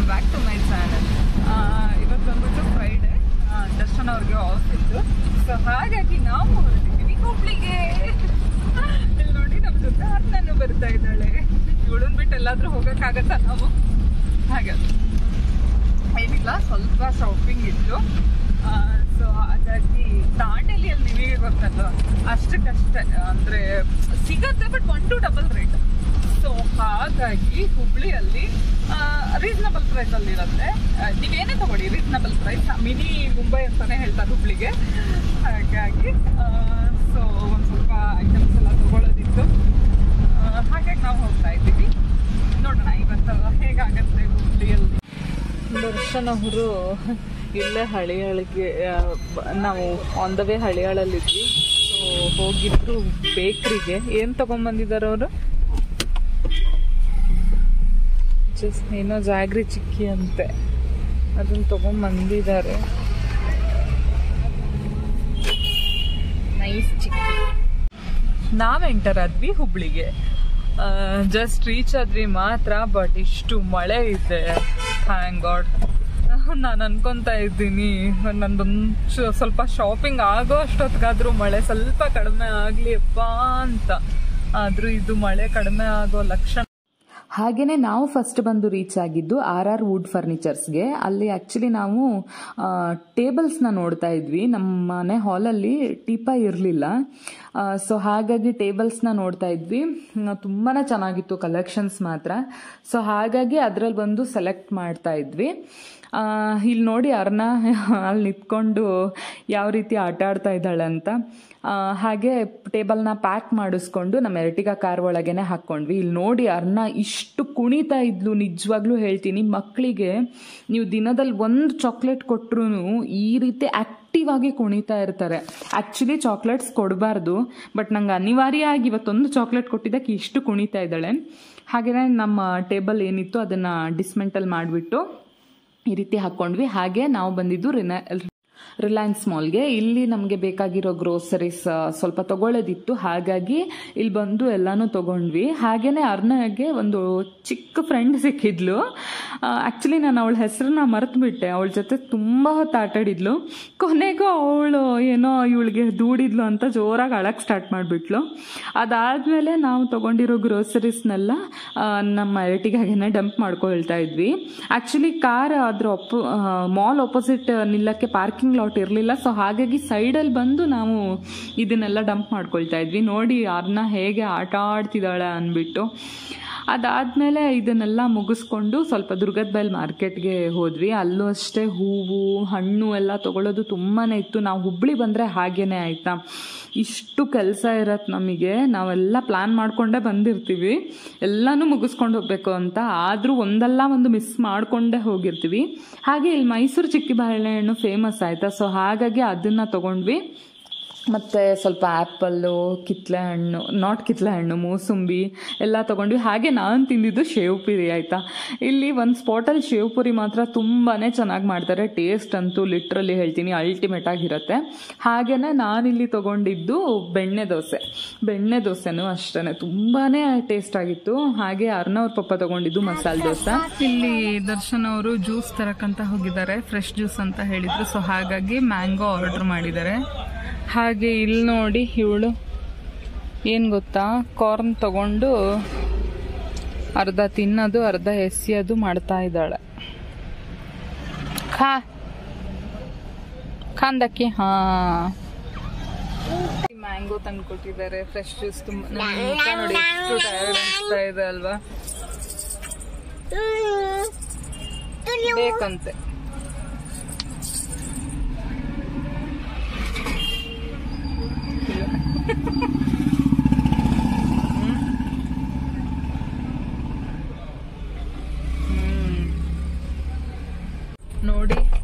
Welcome back to my channel. ಇವತ್ತು ಬಂದ್ಬಿಟ್ಟು Friday, Darshan ಅವ್ರಿಗೆ ಆಫ್ ಇತ್ತು. ಸೊ ಹಾಗಾಗಿ ನಾವು ಹೊರಟಿದ್ದೀವಿ ಹುಬ್ಳಿಗೆ. ಇಲ್ಲಿ ನೋಡಿ ನಮ್ಮ ಜೊತೆ ಅರ್ನನು ಬರ್ತಾ ಇದ್ದಾಳೆ. ಇವಳನ್ ಬಿಟ್ಟು ಎಲ್ಲಾದ್ರೂ ಹೋಗೋಕ್ಕಾಗತ್ತಾ ನಾವು? ಹಾಗೆ ಏನಿಲ್ಲ, ಸ್ವಲ್ಪ ಶಾಪಿಂಗ್ ಇತ್ತು. ಸೊ ಹಾಗಾಗಿ ದಾಂಡೇಲಿಯಲ್ಲಿ ನಿಮಗೆ ಗೊತ್ತಲ್ಲ, ಅಷ್ಟಕ್ಕಷ್ಟೇ ಅಂದರೆ ಸಿಗತ್ತೆ, but 1 to double rate. So ಹಾಗಾಗಿ ಹುಬ್ಳಿಯಲ್ಲಿ ರೀಸನಬಲ್ ಪ್ರೈಸಲ್ಲಿ ಇರುತ್ತೆ. ನೀವೇನೇ ತಗೊಳ್ಳಿ, ರೀಸನಬಲ್ ಪ್ರೈಸ್. ಮಿನಿ ಮುಂಬೈ ಅಂತಾನೆ ಹೇಳ್ತಾರೆ ಹುಬ್ಳಿಗೆ. ಹಾಗಾಗಿ ಸೊ ಒಂದು ಸ್ವಲ್ಪ ಐಟಮ್ಸ್ ಎಲ್ಲ ತಗೊಳ್ಳೋದಿತ್ತು. ಹಾಗಾಗಿ ನಾವು ಹೋಗ್ತಾ ಇದ್ದೀವಿ. ನೋಡೋಣ ಇವತ್ತು ಹೇಗಾಗತ್ತೆ ಹುಬ್ಳಿಯಲ್ಲಿ. ದರ್ಶನ್ ಅವರು ಇಲ್ಲೇ ಹಳಿಯಾಳಿಗೆ, ನಾವು ಆನ್ ದ ವೇ ಹಳಿಯಾಳಲ್ಲಿದ್ವಿ. ಸೊ ಹೋಗಿದ್ರು ಬೇಕ್ರಿಗೆ. ಏನು ತಗೊಂಡ್ಬಂದಿದ್ದಾರೆ ಅವರು? ಜಸ್ಟ್ ಏನೋ ಜಾಗ್ರಿ ಚಿಕ್ಕಿ ಅಂತೆ, ಅದನ್ನ ತಗೊಂಡ್ಬಂದಿದ್ದಾರೆ. ನೈಸ್ ಚಿಕ್ಕಿ. ನಾವು ಎಂಟರ್ ಆದ್ವಿ ಹುಬ್ಳಿಗೆ. ಜಸ್ಟ್ ರೀಚ್ ಆದ್ವಿ ಮಾತ್ರ, ಬಟ್ ಇಷ್ಟು ಮಳೆ ಇದೆ. Thank god. ನಾನು ಅನ್ಕೊಂತಾ ಇದ್ದೀನಿ ನಂದೊಂದು ಸ್ವಲ್ಪ ಶಾಪಿಂಗ್ ಆಗೋ ಅಷ್ಟೊತ್ತಿಗಾದ್ರೂ ಮಳೆ ಸ್ವಲ್ಪ ಕಡಿಮೆ ಆಗಲಿ ಅಪ್ಪ ಅಂತ. ಆದರೂ ಇದು ಮಳೆ ಕಡಿಮೆ ಆಗೋ ಲಕ್ಷಣ. ಹಾಗೆಯೇ ನಾವು ಫಸ್ಟ್ ಬಂದು ರೀಚ್ ಆಗಿದ್ದು RR ವುಡ್ ಫರ್ನಿಚರ್ಸ್ಗೆ. ಅಲ್ಲಿ ಆ್ಯಕ್ಚುಲಿ ನಾವು ಟೇಬಲ್ಸ್ನ ನೋಡ್ತಾ ಇದ್ವಿ. ನಮ್ಮ ಮನೆ ಹಾಲಲ್ಲಿ ಟೀಪಾ ಇರಲಿಲ್ಲ. ಸೊ ಹಾಗಾಗಿ ಟೇಬಲ್ಸ್ನ ನೋಡ್ತಾ ಇದ್ವಿ. ತುಂಬಾ ಚೆನ್ನಾಗಿತ್ತು ಕಲೆಕ್ಷನ್ಸ್ ಮಾತ್ರ. ಸೊ ಹಾಗಾಗಿ ಅದರಲ್ಲಿ ಬಂದು ಸೆಲೆಕ್ಟ್ ಮಾಡ್ತಾ ಇದ್ವಿ. ಇಲ್ಲಿ ನೋಡಿ ಅರ್ನ ಅಲ್ಲಿ ನಿಂತ್ಕೊಂಡು ಯಾವ ರೀತಿ ಆಟ ಆಡ್ತಾ ಇದ್ದಾಳೆ ಅಂತ. ಹಾಗೆ ಟೇಬಲ್ನ ಪ್ಯಾಕ್ ಮಾಡಿಸ್ಕೊಂಡು ನಮ್ಮ ಎರ್ಟಿಗಾ ಕಾರ್ ಒಳಗೇನೆ ಹಾಕ್ಕೊಂಡ್ವಿ. ಇಲ್ಲಿ ನೋಡಿ ಅರ್ನ ಇಷ್ಟು ಕುಣಿತಾ ಇದ್ಲು. ನಿಜವಾಗ್ಲೂ ಹೇಳ್ತೀನಿ, ಮಕ್ಕಳಿಗೆ ನೀವು ದಿನದಲ್ಲಿ ಒಂದು ಚಾಕ್ಲೇಟ್ ಕೊಟ್ಟರು ಈ ರೀತಿ ಆಕ್ಟಿವ್ ಆಗಿ ಕುಣಿತಾ ಇರ್ತಾರೆ. ಆ್ಯಕ್ಚುಲಿ ಚಾಕ್ಲೇಟ್ಸ್ ಕೊಡಬಾರ್ದು, ಬಟ್ ನಂಗೆ ಅನಿವಾರ್ಯ ಆಗಿ ಇವತ್ತೊಂದು ಚಾಕ್ಲೇಟ್ ಕೊಟ್ಟಿದ್ದಕ್ಕೆ ಇಷ್ಟು ಕುಣಿತಾ ಇದ್ದಾಳೆ. ಹಾಗೆಯೇ ನಮ್ಮ ಟೇಬಲ್ ಏನಿತ್ತು ಅದನ್ನು ಡಿಸ್ಮೆಂಟಲ್ ಮಾಡಿಬಿಟ್ಟು ಈ ರೀತಿ ಹಾಕ್ಕೊಂಡ್ವಿ. ಹಾಗೆ ನಾವು ಬಂದಿದ್ದು ರಿಲಯನ್ಸ್ ಮಾಲ್ಗೆ. ಇಲ್ಲಿ ನಮಗೆ ಬೇಕಾಗಿರೋ ಗ್ರೋಸರೀಸ್ ಸ್ವಲ್ಪ ತಗೊಳ್ಳೋದಿತ್ತು. ಹಾಗಾಗಿ ಇಲ್ಲಿ ಬಂದು ಎಲ್ಲಾನು ತಗೊಂಡ್ವಿ. ಹಾಗೇನೆ ಅರ್ನಗೆ ಒಂದು ಚಿಕ್ಕ ಫ್ರೆಂಡ್ ಸಿಕ್ಕಿದ್ಲು. ಆ್ಯಕ್ಚುಲಿ ನಾನು ಅವಳ ಹೆಸರನ್ನ ಮರೆತುಬಿಟ್ಟೆ. ಅವಳ ಜೊತೆ ತುಂಬ ಹೊತ್ತು ಆಟಾಡಿದ್ಲು. ಕೊನೆಗೂ ಅವಳು ಏನೋ ಇವಳಿಗೆ ದೂಡಿದ್ಲು ಅಂತ ಜೋರಾಗಿ ಅಳಕ್ಕೆ ಸ್ಟಾರ್ಟ್ ಮಾಡಿಬಿಟ್ಲು. ಅದಾದಮೇಲೆ ನಾವು ತಗೊಂಡಿರೋ ಗ್ರೋಸರೀಸ್ನೆಲ್ಲ ನಮ್ಮ ಎರ್ಟಿಗಾಗೇನೆ ಡಂಪ್ ಮಾಡ್ಕೊಳ್ತಾ ಇದ್ವಿ. ಆ್ಯಕ್ಚುಲಿ ಕಾರ್ ಅದ್ರ ಮಾಲ್ ಆಪೋಸಿಟ್ ನಿಲ್ಲಕ್ಕೆ ಪಾರ್ಕಿಂಗ್ ಲಾಟ್ ಇರಲಿಲ್ಲ. ಸೊ ಹಾಗಾಗಿ ಸೈಡಲ್ಲಿ ಬಂದು ನಾವು ಇದನ್ನೆಲ್ಲ ಡಂಪ್ ಮಾಡ್ಕೊಳ್ತಾ ಇದ್ವಿ. ನೋಡಿ ಅರ್ನ ಹೇಗೆ ಆಟ ಆಡ್ತಿದ್ದಾಳೆ ಅಂದ್ಬಿಟ್ಟು. ಅದಾದಮೇಲೆ ಇದನ್ನೆಲ್ಲ ಮುಗಿಸ್ಕೊಂಡು ಸ್ವಲ್ಪ ದುರ್ಗದ ಬೈಲ್ ಮಾರ್ಕೆಟ್ಗೆ ಹೋದ್ವಿ. ಅಲ್ಲೂ ಅಷ್ಟೇ ಹೂವು ಹಣ್ಣು ಎಲ್ಲ ತೊಗೊಳ್ಳೋದು ತುಂಬಾ ಇತ್ತು. ನಾವು ಹುಬ್ಳಿ ಬಂದರೆ ಹಾಗೇನೆ ಆಯಿತಾ, ಇಷ್ಟು ಕೆಲಸ ಇರತ್ತೆ ನಮಗೆ. ನಾವೆಲ್ಲ ಪ್ಲ್ಯಾನ್ ಮಾಡಿಕೊಂಡೇ ಬಂದಿರ್ತೀವಿ, ಎಲ್ಲನೂ ಮುಗಿಸ್ಕೊಂಡು ಹೋಗಬೇಕು ಅಂತ. ಆದರೂ ಒಂದಲ್ಲ ಒಂದು ಮಿಸ್ ಮಾಡಿಕೊಂಡೇ ಹೋಗಿರ್ತೀವಿ. ಹಾಗೆ ಇಲ್ಲಿ ಮೈಸೂರು ಚಿಕ್ಕಿ ಬಾಳೆಹಣ್ಣು ಫೇಮಸ್ ಆಯಿತಾ. ಸೊ ಹಾಗಾಗಿ ಅದನ್ನು ತೊಗೊಂಡ್ವಿ. ಮತ್ತು ಸ್ವಲ್ಪ ಆ್ಯಪಲ್ಲು, ಕಿತ್ಲೆ ಹಣ್ಣು, ಮೂಸಂಬಿ ಎಲ್ಲ ತೊಗೊಂಡ್ವಿ. ಹಾಗೆ ನಾನು ತಿಂದಿದ್ದು ಶೇವ್ ಪುರಿ ಆಯಿತಾ. ಇಲ್ಲಿ ಒಂದು ಸ್ಪಾಟಲ್ಲಿ ಶೇವ್ ಪುರಿ ಮಾತ್ರ ತುಂಬಾ ಚೆನ್ನಾಗಿ ಮಾಡ್ತಾರೆ. ಟೇಸ್ಟ್ ಅಂತೂ ಲಿಟ್ರಲಿ ಹೇಳ್ತೀನಿ ಅಲ್ಟಿಮೇಟ್ ಆಗಿರುತ್ತೆ. ಹಾಗೆಯೇ ನಾನಿಲ್ಲಿ ತೊಗೊಂಡಿದ್ದು ಬೆಣ್ಣೆ ದೋಸೆನೂ ಅಷ್ಟೇ ತುಂಬಾ ಟೇಸ್ಟ್ ಆಗಿತ್ತು. ಹಾಗೆ ಅರ್ನವ್ರ ಪಪ್ಪ ತೊಗೊಂಡಿದ್ದು ಮಸಾಲೆ ದೋಸೆ. ಇಲ್ಲಿ ದರ್ಶನ್ ಅವರು ಜ್ಯೂಸ್ ತರಕ್ಕಂತ ಹೋಗಿದ್ದಾರೆ, ಫ್ರೆಶ್ ಜ್ಯೂಸ್ ಅಂತ ಹೇಳಿದ್ರು. ಸೊ ಹಾಗಾಗಿ ಮ್ಯಾಂಗೋ ಆರ್ಡರ್ ಮಾಡಿದ್ದಾರೆ. ಹಾಗೆ ಇಲ್ಲಿ ನೋಡಿ ಇವಳು ಏನು ಗೊತ್ತಾ, ಕಾರ್ನ್ ತಗೊಂಡು ಅರ್ಧ ತಿನ್ನೋದು ಅರ್ಧ ಎಸೆಯೋದು ಮಾಡ್ತಾ ಇದ್ದಾಳೆ. ಖಾಂದಕ್ಕಿ ಮ್ಯಾಂಗೋ ತಂದು ಕೊಟ್ಟಿದ್ದಾರೆ, ಫ್ರೆಶ್ ಜ್ಯೂಸ್. ತುಂಬ ನೋಡಿ ಎಷ್ಟು ಟಯರ್ಡ್ ಅನಿಸ್ತಾ ಇದೆ ಅಲ್ವಾ, ಬೇಕಂತೆ. ನೋಡಿ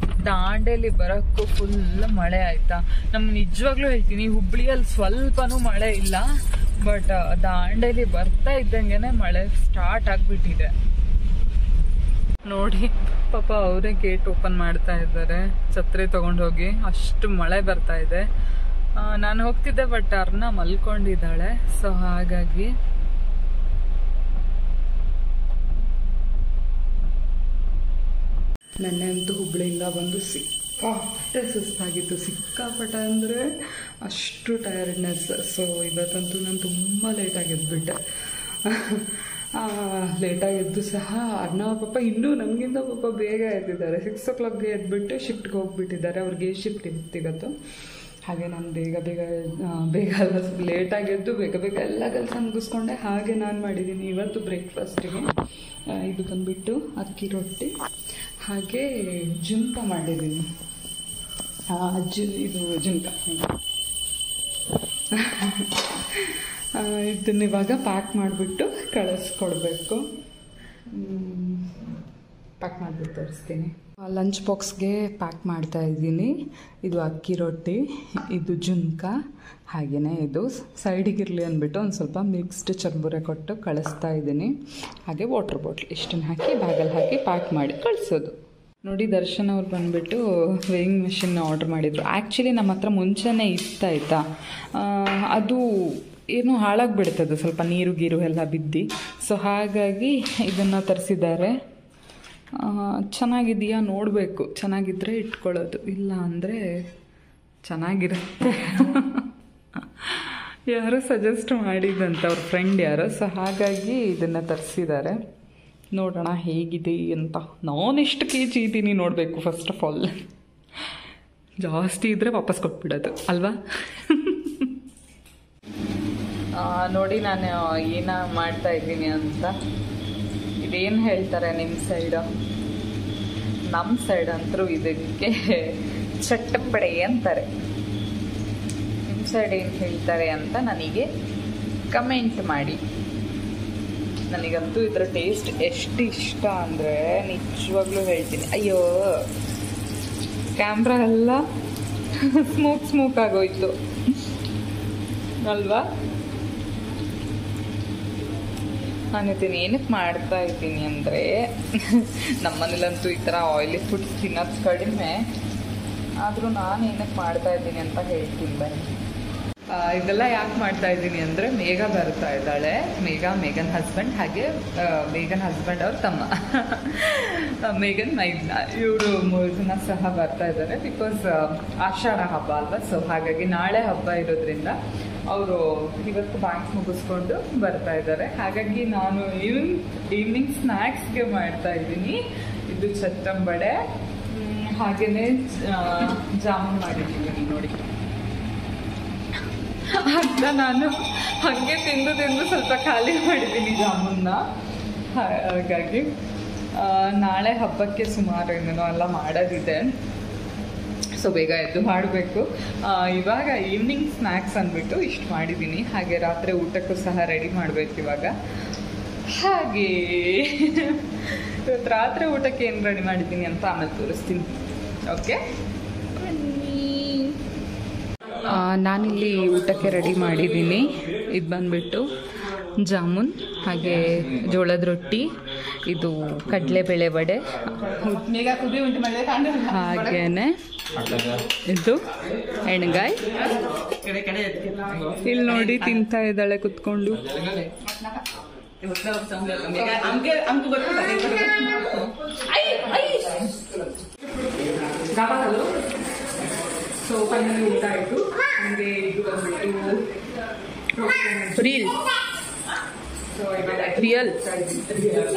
ದಾಂಡೇಲಿ ಬರೋಕ್ಕೂ ಫುಲ್ ಮಳೆ ಆಯ್ತಾ. ನಮ್ಗೆ ನಿಜವಾಗ್ಲೂ ಹೇಳ್ತೀನಿ, ಹುಬ್ಳಿಯಲ್ಲಿ ಸ್ವಲ್ಪನೂ ಮಳೆ ಇಲ್ಲ, ಬಟ್ ದಾಂಡೇಲಿ ಬರ್ತಾ ಇದ್ದಂಗೆನೆ ಮಳೆ ಸ್ಟಾರ್ಟ್ ಆಗ್ಬಿಟ್ಟಿದೆ. ನೋಡಿ ಪಾಪ ಅವರೇ ಗೇಟ್ ಓಪನ್ ಮಾಡ್ತಾ ಇದ್ದಾರೆ ಛತ್ರಿ ತಗೊಂಡು ಹೋಗಿ. ಅಷ್ಟು ಮಳೆ ಬರ್ತಾ ಇದೆ. ನಾನು ಹೋಗ್ತಿದ್ದೆ, ಬಟ್ ಅರ್ನ ಮಲ್ಕೊಂಡಿದ್ದಾಳೆ. ಸೊ ಹಾಗಾಗಿ ನೆನ್ನೆ ಅಂತೂ ಹುಬ್ಬಳ್ಳಿಯಿಂದ ಬಂದು ಸಿಕ್ಕಾಪಟ್ಟೆ ಸುಸ್ತಾಗಿತ್ತು, ಸಿಕ್ಕಾಪಟ್ಟೆ ಅಂದರೆ ಅಷ್ಟು ಟಯರ್ಡ್ನೆಸ್. ಸೊ ಇವತ್ತಂತೂ ನಾನು ತುಂಬ ಲೇಟಾಗಿ ಎದ್ಬಿಟ್ಟೆ. ಲೇಟಾಗಿ ಎದ್ದು ಸಹ ಅರ್ಣವ ಪಾಪ ಇನ್ನೂ ನಮಗಿಂತ ಪಾಪ ಬೇಗ ಎದ್ದಿದ್ದಾರೆ. 6 o'clockಗೆ ಎದ್ಬಿಟ್ಟು ಶಿಫ್ಟ್ಗೆ ಹೋಗ್ಬಿಟ್ಟಿದ್ದಾರೆ. ಅವ್ರಿಗೆ ಶಿಫ್ಟ್ ಇರ್ತಿಗತ್ತು. ಹಾಗೆ ನಾನು ಬೇಗ ಅಲ್ಲ, ಸ್ವಲ್ಪ ಲೇಟಾಗಿ ಎದ್ದು ಬೇಗ ಎಲ್ಲ ಕೆಲಸ ಮುಗಿಸ್ಕೊಂಡೆ. ಹಾಗೆ ನಾನು ಮಾಡಿದ್ದೀನಿ ಇವತ್ತು ಬ್ರೇಕ್ಫಾಸ್ಟಿಗೆ ಇದು ಬಂದುಬಿಟ್ಟು ಅಕ್ಕಿ ರೊಟ್ಟಿ ಹಾಗೆ ಜುಂಕ ಮಾಡಿದ್ದೀನಿ. ಇದು ಜುಂಕ ಇದನ್ನ ಇವಾಗ ಪ್ಯಾಕ್ ಮಾಡಿಬಿಟ್ಟು ಕಳಿಸ್ಕೊಡ್ಬೇಕು. ಪ್ಯಾಕ್ ಮಾಡಿಬಿಟ್ಟು ತೋರಿಸ್ತೀನಿ. ಲಂಚ್ ಬಾಕ್ಸ್ಗೆ ಪ್ಯಾಕ್ ಮಾಡ್ತಾ ಇದ್ದೀನಿ. ಇದು ಅಕ್ಕಿ ರೊಟ್ಟಿ, ಇದು ಜುಂಕ, ಹಾಗೆಯೇ ಇದು ಸೈಡಿಗಿರಲಿ ಅಂದ್ಬಿಟ್ಟು ಒಂದು ಸ್ವಲ್ಪ ಮಿಕ್ಸ್ಡ್ ಚರ್ಬುರೆ ಕೊಟ್ಟು ಕಳಿಸ್ತಾ ಇದ್ದೀನಿ. ಹಾಗೆ ವಾಟರ್ ಬಾಟ್ಲ್ ಇಷ್ಟನ್ನು ಹಾಕಿ ಬ್ಯಾಗಲ್ಲಿ ಹಾಕಿ ಪ್ಯಾಕ್ ಮಾಡಿ ಕಳಿಸೋದು. ನೋಡಿ, ದರ್ಶನ್ ಅವ್ರು ಬಂದುಬಿಟ್ಟು ವೇಯಿಂಗ್ ಮಿಷಿನ್ ಆರ್ಡ್ರ್ ಮಾಡಿದರು. ಆ್ಯಕ್ಚುಲಿ ನಮ್ಮ ಹತ್ರ ಮುಂಚೆನೇ ಇತ್ತಾಯ್ತಾ, ಅದು ಏನೋ ಹಾಳಾಗಿಬಿಡ್ತದೆ, ಸ್ವಲ್ಪ ನೀರು ಗೀರು ಎಲ್ಲ ಬಿದ್ದು. ಸೊ ಹಾಗಾಗಿ ಇದನ್ನು ತರಿಸಿದ್ದಾರೆ. ಚೆನ್ನಾಗಿದೆಯಾ ನೋಡಬೇಕು, ಚೆನ್ನಾಗಿದ್ದರೆ ಇಟ್ಕೊಳ್ಳೋದು, ಇಲ್ಲ ಅಂದರೆ ಚೆನ್ನಾಗಿರುತ್ತೆ. ಯಾರೋ ಸಜೆಸ್ಟ್ ಮಾಡಿದಂತ ಅವ್ರ ಫ್ರೆಂಡ್ ಯಾರೋ. ಸೊ ಹಾಗಾಗಿ ಇದನ್ನು ತರಿಸಿದ್ದಾರೆ. ನೋಡೋಣ ಹೇಗಿದೆ ಅಂತ. ನಾನೆಷ್ಟು kg ಇದ್ದೀನಿ ನೋಡಬೇಕು. ಫಸ್ಟ್ ಆಫ್ ಆಲ್ ಜಾಸ್ತಿ ಇದ್ದರೆ ವಾಪಸ್ ಕೊಟ್ಬಿಡೋದು ಅಲ್ವಾ. ನೋಡಿ ನಾನು ಏನ ಮಾಡ್ತಾ ಇದ್ದೀನಿ ಅಂತ. ಇದೇನು ಹೇಳ್ತಾರೆ ನಿಮ್ಮ ಸೈಡು? ನಮ್ಮ ಸೈಡ್ ಅಂತರೂ ಇದಕ್ಕೆ ಚಟ್ಟಪಡೆ ಅಂತಾರೆ. ನಿಮ್ಮ ಸೈಡ್ ಏನು ಹೇಳ್ತಾರೆ ಅಂತ ನನಗೆ ಕಮೆಂಟ್ ಮಾಡಿ. ನನಗಂತೂ ಇದರ ಟೇಸ್ಟ್ ಎಷ್ಟು ಇಷ್ಟ ಅಂದರೆ ನಿಜವಾಗ್ಲೂ ಹೇಳ್ತೀನಿ. ಅಯ್ಯೋ, ಕ್ಯಾಮ್ರಾ ಎಲ್ಲ ಸ್ಮೂಕ್ ಆಗೋಯ್ತು ಅಲ್ವಾ. ನಾನಿದ್ದೀನಿ ಏನಕ್ಕೆ ಮಾಡ್ತಾ ಇದ್ದೀನಿ ಅಂದರೆ, ನಮ್ಮನೇಲಂತೂ ಈ ಥರ ಆಯಿಲಿ ಫುಡ್ಸ್ ತಿನ್ನೋದು ಕಡಿಮೆ. ಆದರೂ ನಾನು ಏನಕ್ಕೆ ಮಾಡ್ತಾ ಇದ್ದೀನಿ ಅಂತ ಹೇಳ್ತೀನಿ ಬನ್ನಿ. ಇದೆಲ್ಲ ಯಾಕೆ ಮಾಡ್ತಾ ಇದ್ದೀನಿ ಅಂದರೆ, ಮೇಘ ಬರ್ತಾ ಇದ್ದಾಳೆ. ಮೇಘನ್ ಹಸ್ಬೆಂಡ್, ಹಾಗೆ ಮೇಘನ್ ಹಸ್ಬೆಂಡ್ ಅವ್ರ ತಮ್ಮ ಮೇಘನ್ ಮೈದ್ನ, ಇವರು 3 ಜನ ಸಹ ಬರ್ತಾ ಇದ್ದಾರೆ. ಬಿಕಾಸ್ ಆಷಾಢ ಹಬ್ಬ ಅಲ್ವಾ. ಸೊ ಹಾಗಾಗಿ ನಾಳೆ ಹಬ್ಬ ಇರೋದ್ರಿಂದ ಅವರು ಇವತ್ತು ಬ್ಯಾಂಕ್ ಮುಗಿಸ್ಕೊಂಡು ಬರ್ತಾ ಇದ್ದಾರೆ. ಹಾಗಾಗಿ ನಾನು ಈವ್ನಿಂಗ್ ಸ್ನ್ಯಾಕ್ಸ್ಗೆ ಮಾಡ್ತಾ ಇದ್ದೀನಿ. ಇದು ಚಟ್ಟಂಬಡೆ, ಹಾಗೆಯೇ ಜಾಮೂನ್ ಮಾಡಿದ್ದೀನಿ ನೋಡಿ. ಅಂತ ನಾನು ಹಾಗೆ ತಿಂದು ಸ್ವಲ್ಪ ಖಾಲಿ ಮಾಡಿದ್ದೀನಿ ಜಾಮೂನ್ನ. ಹಾಗಾಗಿ ನಾಳೆ ಹಬ್ಬಕ್ಕೆ ಸುಮಾರು ಏನೇನೋ ಎಲ್ಲ ಮಾಡೋದಿದೆ. ಸೊ ಬೇಗ ಎದ್ದು ಮಾಡಬೇಕು. ಇವಾಗ ಈವ್ನಿಂಗ್ ಸ್ನ್ಯಾಕ್ಸ್ ಅಂದ್ಬಿಟ್ಟು ಇಷ್ಟು ಮಾಡಿದ್ದೀನಿ. ಹಾಗೆ ರಾತ್ರಿ ಊಟಕ್ಕೂ ಸಹ ರೆಡಿ ಮಾಡಬೇಕು ಇವಾಗ. ಹಾಗೆ ಇವತ್ತು ರಾತ್ರಿ ಊಟಕ್ಕೆ ಏನು ರೆಡಿ ಮಾಡಿದ್ದೀನಿ ಅಂತ ಆಮೇಲೆ ತೋರಿಸ್ತೀನಿ. ಓಕೆ, ನಾನಿಲ್ಲಿ ಊಟಕ್ಕೆ ರೆಡಿ ಮಾಡಿದ್ದೀನಿ. ಇದು ಬಂದುಬಿಟ್ಟು ಜಾಮೂನ್, ಹಾಗೆ ಜೋಳದ ರೊಟ್ಟಿ, ಇದು ಕಡಲೆಬೇಳೆ ವಡೆ, ಹಾಗೇನೆ ಇದು ಎಣ್ಗಾಯಿ. ಇಲ್ಲಿ ನೋಡಿ ತಿಂತಾ ಇದ್ದಾಳೆ ಕುತ್ಕೊಂಡು. ಸೊ ಫೈನಲಿ ಊಟ ಆಯಿತು. ಹಾಗೆ ಇದು ಬಂದ್ಬಿಟ್ಟು ರೀಲ್, ಸೊ ಇವಾಗ ರಿಯಲ್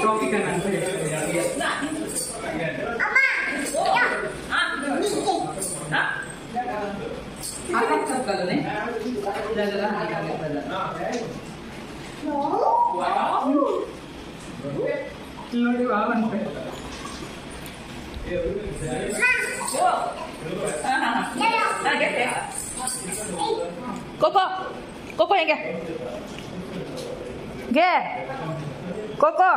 ಟ್ರಾಪಿಕಲ್ ಅಂತ ಹೇಳ್ತಾರೆ. ನೋಡಿ ವಾವಂತೆ ಕೋಕೋ ಹೆಂಗೆ ಗೆ ಕೋಕೋ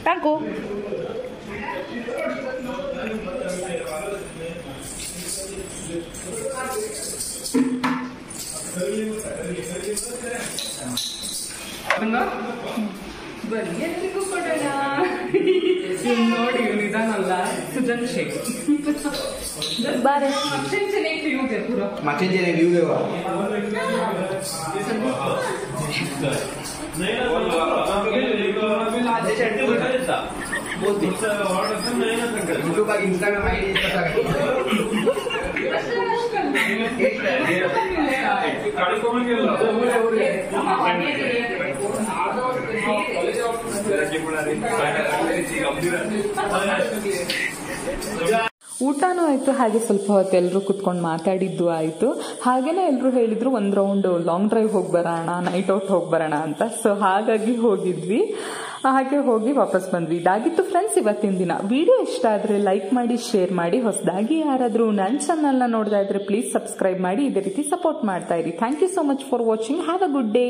ಟ್ಯಾಂಕು ಬನ್ನಿ ಎಲ್ಲಿಗೂ ಕೊಡೋಣ. ನೋಡಿ ಇವನಿದಾನಲ್ಲ ಸುಜನ್ ಶೇಖ್ ಬಾರೆ ಮಚ್ಚನ್ ಚೆನ್ನಾಗಿ ವ್ಯೂ इंस्टाग्राम आईडी ಊಟನೂ ಆಯಿತು, ಹಾಗೆ ಸ್ವಲ್ಪ ಹೊತ್ತು ಎಲ್ಲರೂ ಕುತ್ಕೊಂಡು ಮಾತಾಡಿದ್ದು ಆಯಿತು. ಹಾಗೇನೆ ಎಲ್ಲರೂ ಹೇಳಿದ್ರು ಒಂದು ರೌಂಡ್ ಲಾಂಗ್ ಡ್ರೈವ್ ಹೋಗಿ ಬರೋಣ, ನೈಟ್ ಔಟ್ ಹೋಗಿ ಬರೋಣ ಅಂತ. ಸೊ ಹಾಗಾಗಿ ಹೋಗಿದ್ವಿ. ಹಾಗೆ ಹೋಗಿ ವಾಪಸ್ ಬಂದ್ವಿ. ಇದಾಗಿತ್ತು ಫ್ರೆಂಡ್ಸ್ ಇವತ್ತಿನ ದಿನ. ವಿಡಿಯೋ ಇಷ್ಟ ಆದರೆ ಲೈಕ್ ಮಾಡಿ, ಶೇರ್ ಮಾಡಿ. ಹೊಸದಾಗಿ ಯಾರಾದರೂ ನನ್ನ ಚಾನಲ್ನ ನೋಡ್ತಾ ಇದ್ರೆ ಪ್ಲೀಸ್ ಸಬ್ಸ್ಕ್ರೈಬ್ ಮಾಡಿ. ಇದೇ ರೀತಿ ಸಪೋರ್ಟ್ ಮಾಡ್ತಾ ಇರಿ. Thank you so much for watching. Have a good day.